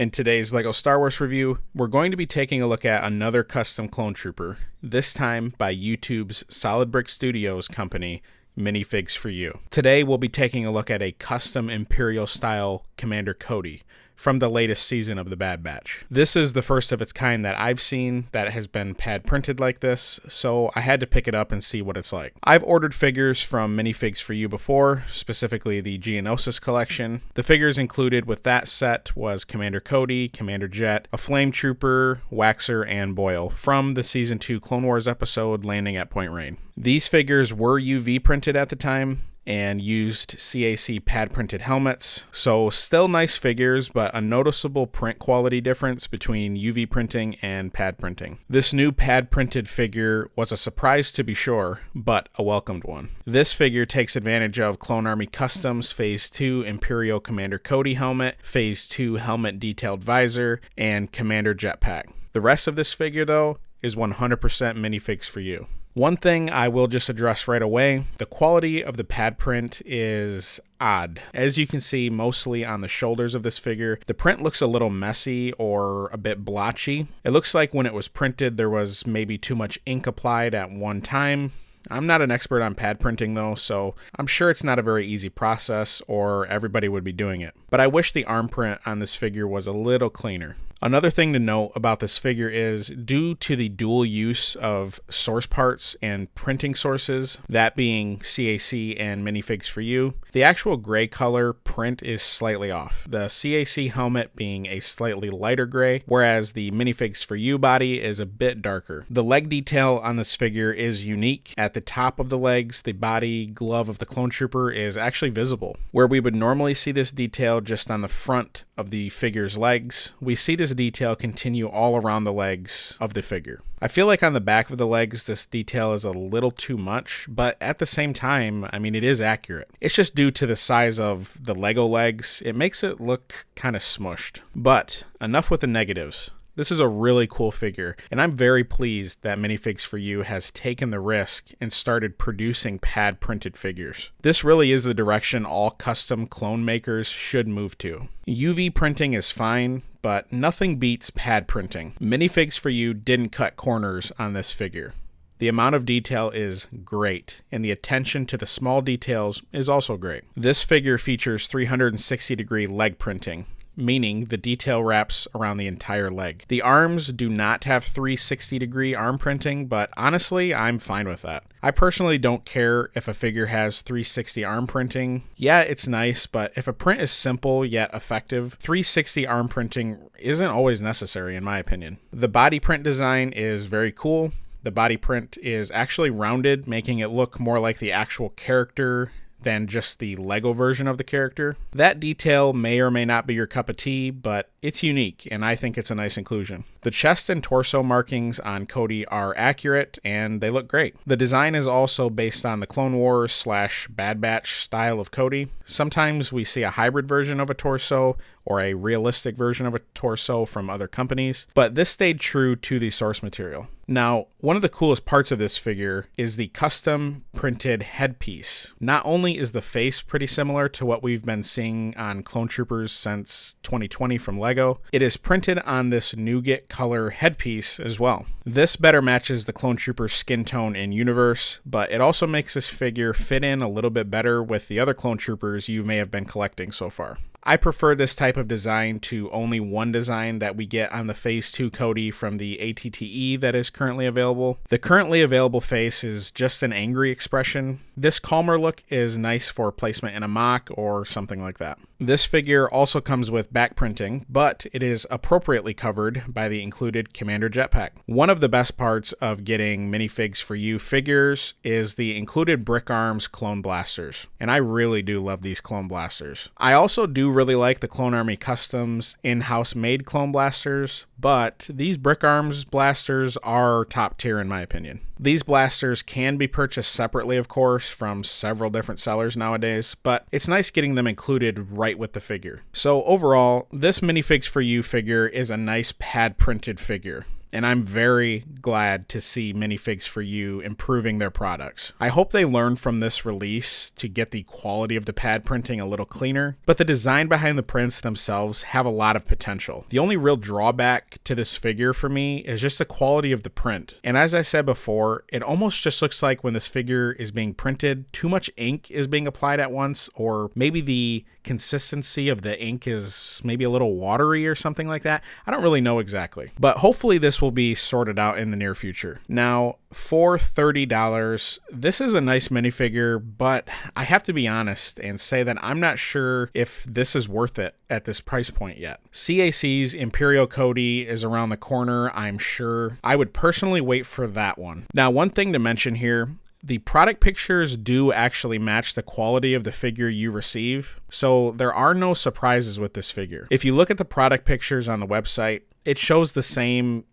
In today's LEGO Star Wars review, we're going to be taking a look at another custom clone trooper, this time by YouTube's Solid Brick Studios company, Minifigs4u. Today we'll be taking a look at a custom Imperial style Commander Cody from the latest season of the Bad Batch. This is the first of its kind that I've seen that has been pad printed like this, so I had to pick it up and see what it's like. I've ordered figures from Minifigs4u before, specifically the Geonosis collection. The figures included with that set was Commander Cody, Commander Jet, a Flame Trooper, Waxer, and Boyle from the Season 2 Clone Wars episode Landing at Point Rain. These figures were UV printed at the time and used CAC pad printed helmets, so still nice figures, but a noticeable print quality difference between UV printing and pad printing. This new pad printed figure was a surprise to be sure, but a welcomed one. This figure takes advantage of Clone Army Customs Phase 2 Imperial Commander Cody helmet, Phase 2 helmet detailed visor, and Commander Jetpack. The rest of this figure though is 100% Minifigs4u. One thing I will just address right away, the quality of the pad print is odd. As you can see, mostly on the shoulders of this figure, the print looks a little messy or a bit blotchy. It looks like when it was printed, there was maybe too much ink applied at one time. I'm not an expert on pad printing though, so I'm sure it's not a very easy process or everybody would be doing it. But I wish the arm print on this figure was a little cleaner. Another thing to note about this figure is due to the dual use of source parts and printing sources, that being CAC and Minifigs4u, the actual gray color print is slightly off. The CAC helmet being a slightly lighter gray, whereas the Minifigs4u body is a bit darker. The leg detail on this figure is unique. At the top of the legs, the body glove of the clone trooper is actually visible. Where we would normally see this detail just on the front of the figure's legs, we see this detail continue all around the legs of the figure. I feel like on the back of the legs this detail is a little too much, but at the same time, I mean, it is accurate. It's just due to the size of the Lego legs, it makes it look kind of smushed. But enough with the negatives. This is a really cool figure, and I'm very pleased that Minifigs4u has taken the risk and started producing pad printed figures. This really is the direction all custom clone makers should move to. UV printing is fine, but nothing beats pad printing. Minifigs4u didn't cut corners on this figure. The amount of detail is great, and the attention to the small details is also great. This figure features 360-degree leg printing, meaning the detail wraps around the entire leg. The arms do not have 360-degree arm printing, but honestly, I'm fine with that. I personally don't care if a figure has 360 arm printing. Yeah, it's nice, but if a print is simple yet effective, 360 arm printing isn't always necessary in my opinion. The body print design is very cool. The body print is actually rounded, making it look more like the actual character than just the Lego version of the character. That detail may or may not be your cup of tea, but it's unique, and I think it's a nice inclusion. The chest and torso markings on Cody are accurate, and they look great. The design is also based on the Clone Wars / Bad Batch style of Cody. Sometimes we see a hybrid version of a torso or a realistic version of a torso from other companies, but this stayed true to the source material. Now, one of the coolest parts of this figure is the custom printed headpiece. Not only is the face pretty similar to what we've been seeing on clone troopers since 2020 from Lego, it is printed on this nougat color headpiece as well. This better matches the clone trooper's skin tone in universe, but it also makes this figure fit in a little bit better with the other clone troopers you may have been collecting so far. I prefer this type of design to only one design that we get on the Phase 2 Cody from the ATTE that is currently available. The currently available face is just an angry expression. This calmer look is nice for placement in a mock or something like that. This figure also comes with back printing, but it is appropriately covered by the included Commander Jetpack. One of the best parts of getting Minifigs4u figures is the included Brick Arms clone blasters, and I really do love these clone blasters. I also do really like the Clone Army Customs in-house made clone blasters, but these Brick Arms blasters are top tier in my opinion. These blasters can be purchased separately, of course, from several different sellers nowadays, but it's nice getting them included right with the figure. So overall, this Minifigs4u figure is a nice pad printed figure. and I'm very glad to see Minifigs4u improving their products. I hope they learn from this release to get the quality of the pad printing a little cleaner, but the design behind the prints themselves have a lot of potential. The only real drawback to this figure for me is just the quality of the print. And as I said before, it almost just looks like when this figure is being printed, too much ink is being applied at once, or maybe the consistency of the ink is maybe a little watery or something like that. I don't really know exactly, but hopefully this will be sorted out in the near future. Now, for $30, this is a nice minifigure, but I have to be honest and say that I'm not sure if this is worth it at this price point yet. CAC's Imperial Cody is around the corner, I'm sure. I would personally wait for that one. Now, one thing to mention here, the product pictures do actually match the quality of the figure you receive, so there are no surprises with this figure. If you look at the product pictures on the website, it shows the same,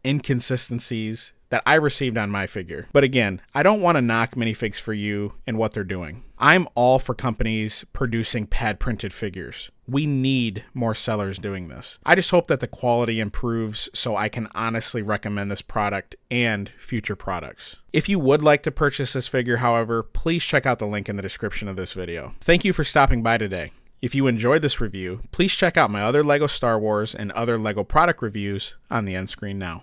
inconsistencies that I received on my figure. But again, I don't want to knock Minifigs4u and what they're doing. I'm all for companies producing pad printed figures. We need more sellers doing this. I just hope that the quality improves so I can honestly recommend this product and future products. If you would like to purchase this figure, however, please check out the link in the description of this video. Thank you for stopping by today. If you enjoyed this review, please check out my other LEGO Star Wars and other LEGO product reviews on the end screen now.